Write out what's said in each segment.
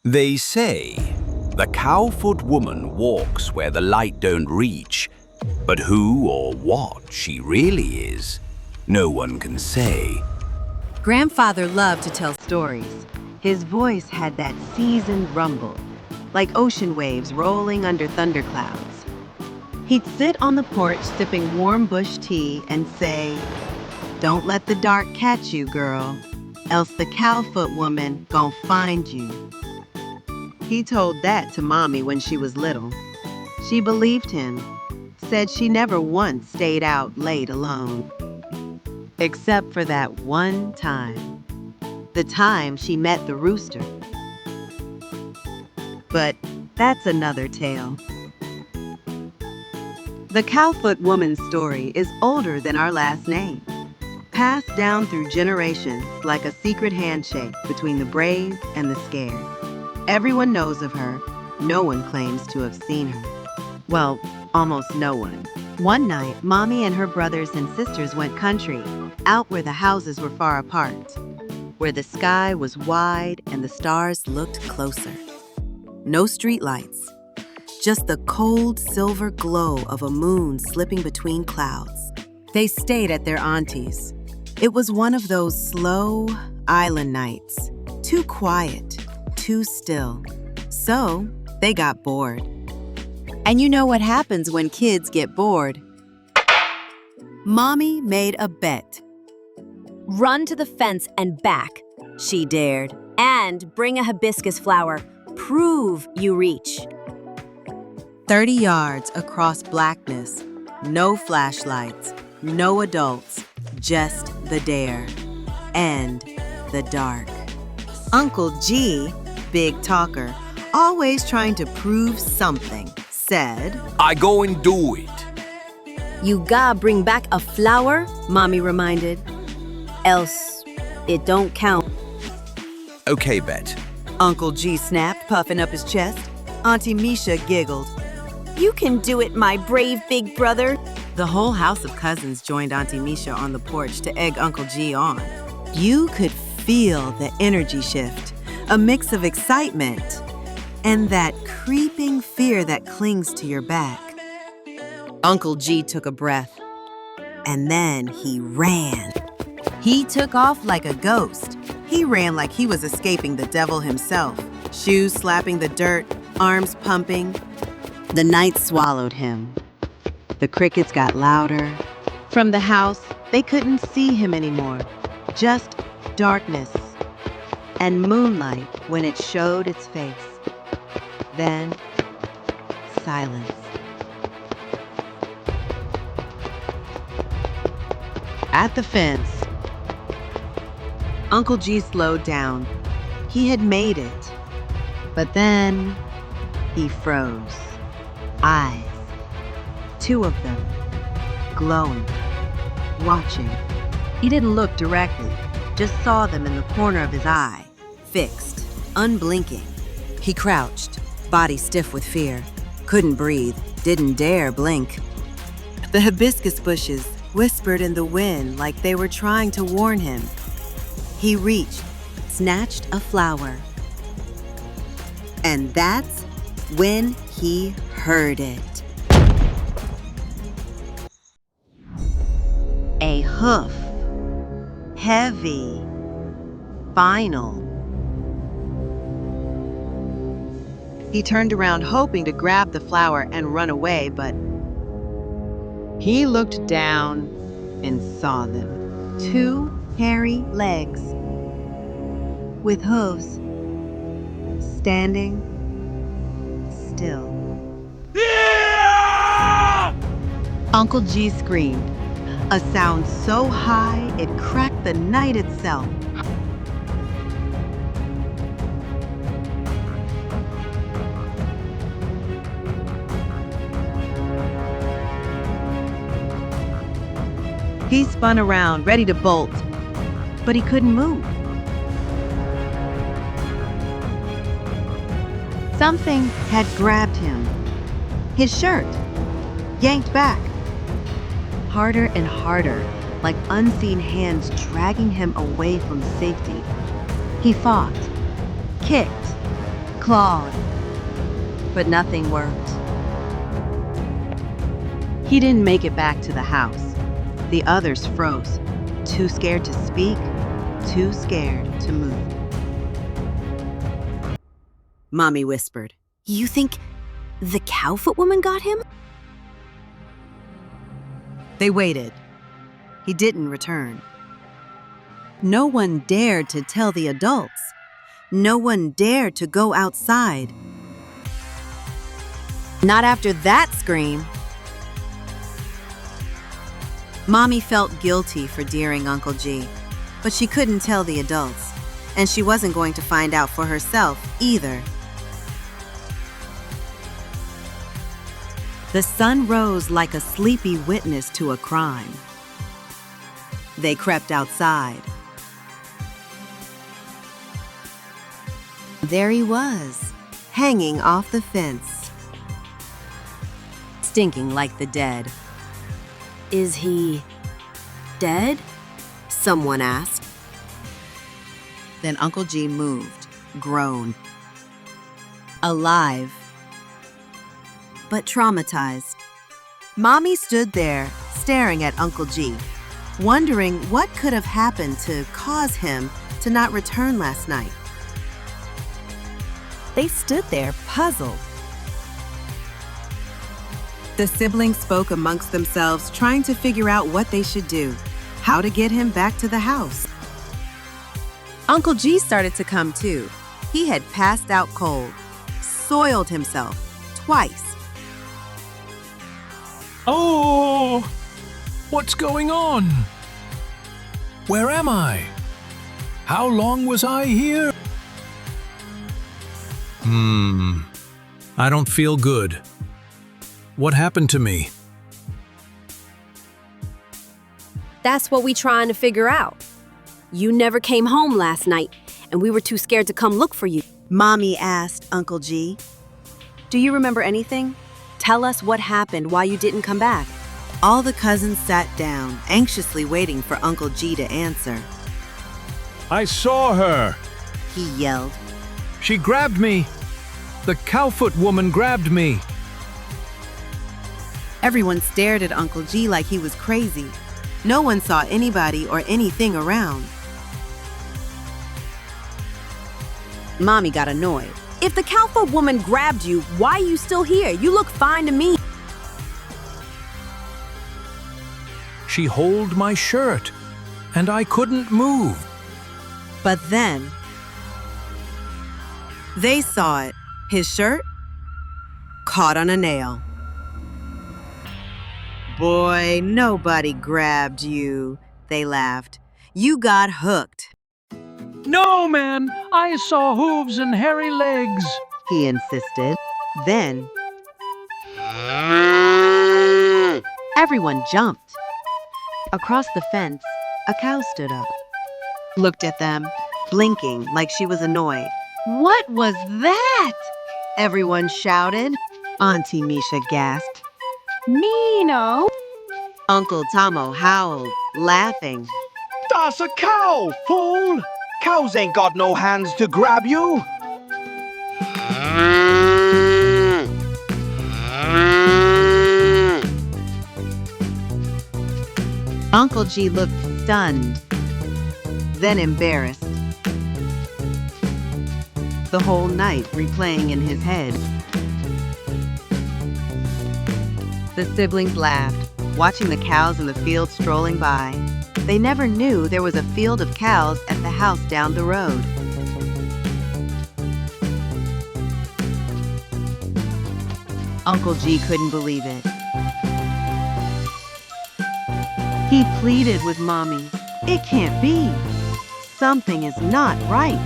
They say the Cowfoot Woman walks where the light don't reach, but who or what she really is, no one can say. Grandfather loved to tell stories. His voice had that seasoned rumble, like ocean waves rolling under thunderclouds. He'd sit on the porch sipping warm bush tea and say, "Don't let the dark catch you, girl, else the Cowfoot Woman gon' find you." He told that to Mommy when she was little. She believed him, said she never once stayed out late alone. Except for that one time. The time she met the rooster. But that's another tale. The Cowfoot Woman's story is older than our last name, passed down through generations like a secret handshake between the brave and the scared. Everyone knows of her. No one claims to have seen her. Well, almost no one. One night, Mommy and her brothers and sisters went country, out where the houses were far apart, where the sky was wide and the stars looked closer. No streetlights, just the cold silver glow of a moon slipping between clouds. They stayed at their auntie's. It was one of those slow island nights, too quiet, too still. So they got bored. And you know what happens when kids get bored. Mommy made a bet. "Run to the fence and back," she dared. "And bring a hibiscus flower. Prove you reach." 30 yards across blackness, no flashlights, no adults, just the dare and the dark. Uncle G, big talker, always trying to prove something, said, "I go and do it." "You gotta bring back a flower," Mommy reminded. "Else, it don't count." Okay, Bet. Uncle G snapped, puffing up his chest. Auntie Misha giggled. "You can do it, my brave big brother." The whole house of cousins joined Auntie Misha on the porch to egg Uncle G on. You could feel the energy shift, a mix of excitement and that creeping fear that clings to your back. Uncle G took a breath, and then he ran. He took off like a ghost. He ran like he was escaping the devil himself, shoes slapping the dirt, arms pumping. The night swallowed him. The crickets got louder. From the house, they couldn't see him anymore, just darkness and moonlight when it showed its face. Then, silence. At the fence, Uncle G slowed down. He had made it. But then, he froze. Eyes. 2 of them. Glowing. Watching. He didn't look directly, just saw them in the corner of his eye. Fixed. Unblinking. He crouched, body stiff with fear. Couldn't breathe. Didn't dare blink. The hibiscus bushes whispered in the wind like they were trying to warn him. He reached, snatched a flower. And that's when he heard it. A hoof. Heavy. Final. He turned around hoping to grab the flower and run away, but he looked down and saw them. 2 hairy legs with hooves standing still. Yeah! Uncle G screamed, a sound so high it cracked the night itself. He spun around, ready to bolt, but he couldn't move. Something had grabbed him. His shirt, yanked back. Harder and harder, like unseen hands dragging him away from safety. He fought, kicked, clawed, but nothing worked. He didn't make it back to the house. The others froze, too scared to speak, too scared to move. Mommy whispered, You think the Cowfoot Woman got him? They waited. He didn't return. No one dared to tell the adults. No one dared to go outside. Not after that scream. Mommy felt guilty for dearing Uncle G, but she couldn't tell the adults, and she wasn't going to find out for herself either. The sun rose like a sleepy witness to a crime. They crept outside. There he was, hanging off the fence, stinking like the dead. Is he dead? Someone asked. Then Uncle G moved, groaned. Alive, but traumatized. Mommy stood there, staring at Uncle G, wondering what could have happened to cause him to not return last night. They stood there, puzzled. The siblings spoke amongst themselves, trying to figure out what they should do, how to get him back to the house. Uncle G started to come too. He had passed out cold, soiled himself twice. Oh, what's going on? Where am I? How long was I here? I don't feel good. What happened to me? That's what we trying to figure out. You never came home last night, and we were too scared to come look for you. Mommy asked Uncle G, Do you remember anything? Tell us what happened, why you didn't come back. All the cousins sat down, anxiously waiting for Uncle G to answer. I saw her. He yelled. She grabbed me. The Cowfoot Woman grabbed me. Everyone stared at Uncle G like he was crazy. No one saw anybody or anything around. Mommy got annoyed. If the Cowfoot Woman grabbed you, why are you still here? You look fine to me. She held my shirt, and I couldn't move. But then, they saw it. His shirt caught on a nail. Boy, nobody grabbed you, they laughed. You got hooked, No, man, I saw hooves and hairy legs. he insisted. Then, everyone jumped. Across the fence, a cow stood up, looked at them, blinking like she was annoyed. What was that? Everyone shouted. Auntie Misha gasped. Nino! Uncle Tomo howled, laughing. That's a cow, fool! Cows ain't got no hands to grab you! Uncle G looked stunned, then embarrassed. The whole night replaying in his head. The siblings laughed, watching the cows in the field strolling by. They never knew there was a field of cows at the house down the road. Uncle G couldn't believe it. He pleaded with Mommy. It can't be. Something is not right.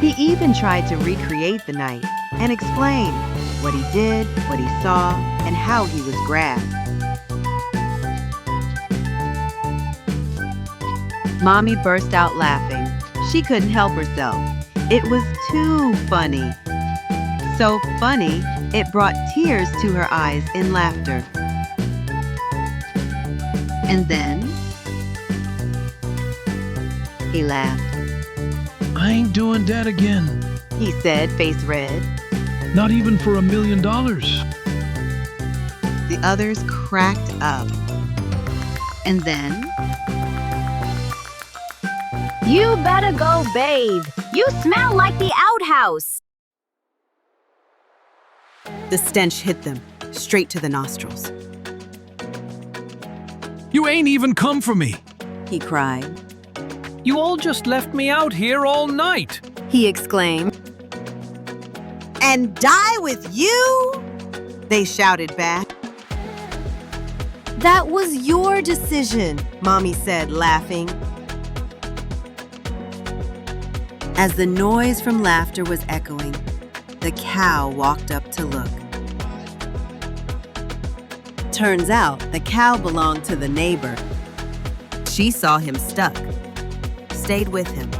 He even tried to recreate the night and explain what he did, what he saw, and how he was grabbed. Mommy burst out laughing. She couldn't help herself. It was too funny. So funny, it brought tears to her eyes in laughter. And then, he laughed. I ain't doing that again. he said, face red. Not even for $1 million. The others cracked up. And then, You better go bathe. You smell like the outhouse. the stench hit them, straight to the nostrils. You ain't even come for me. He cried. You all just left me out here all night. He exclaimed. And die with you? They shouted back. That was your decision, Mommy said, laughing. As the noise from laughter was echoing, the cow walked up to look. Turns out the cow belonged to the neighbor. She saw him stuck, stayed with him,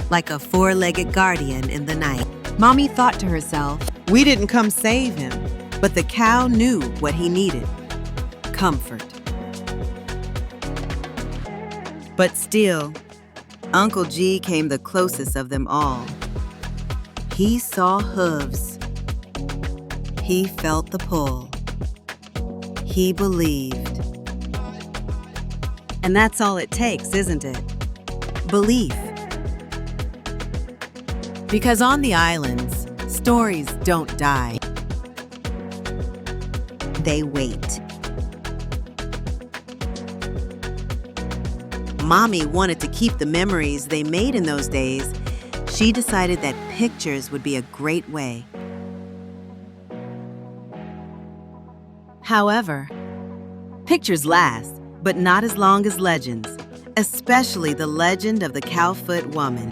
like a four-legged guardian in the night. Mommy thought to herself, we didn't come save him, but the cow knew what he needed. Comfort. But still, Uncle G came the closest of them all. He saw hooves. He felt the pull. He believed. And that's all it takes, isn't it? Belief. Because on the islands, stories don't die. They wait. Mommy wanted to keep the memories they made in those days. She decided that pictures would be a great way. However, pictures last, but not as long as legends, especially the legend of the Cowfoot Woman.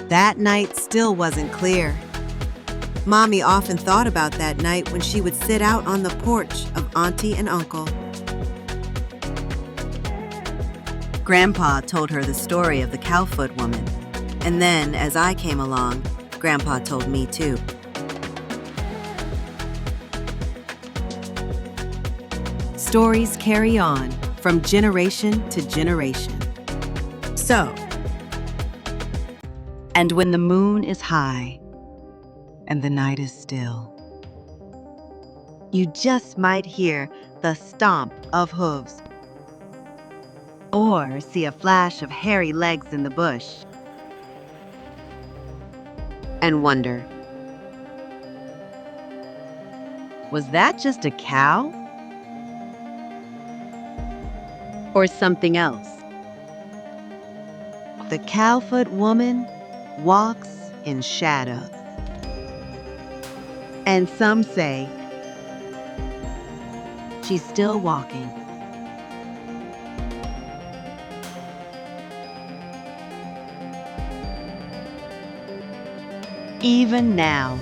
That night still wasn't clear. Mommy often thought about that night when she would sit out on the porch of Auntie and Uncle. Grandpa told her the story of the Cowfoot Woman, and then, as I came along, Grandpa told me too. Stories carry on from generation to generation. So, and when the moon is high and the night is still, you just might hear the stomp of hooves or see a flash of hairy legs in the bush and wonder, was that just a cow? Or something else? The Cowfoot Woman walks in shadow. And some say she's still walking. Even now.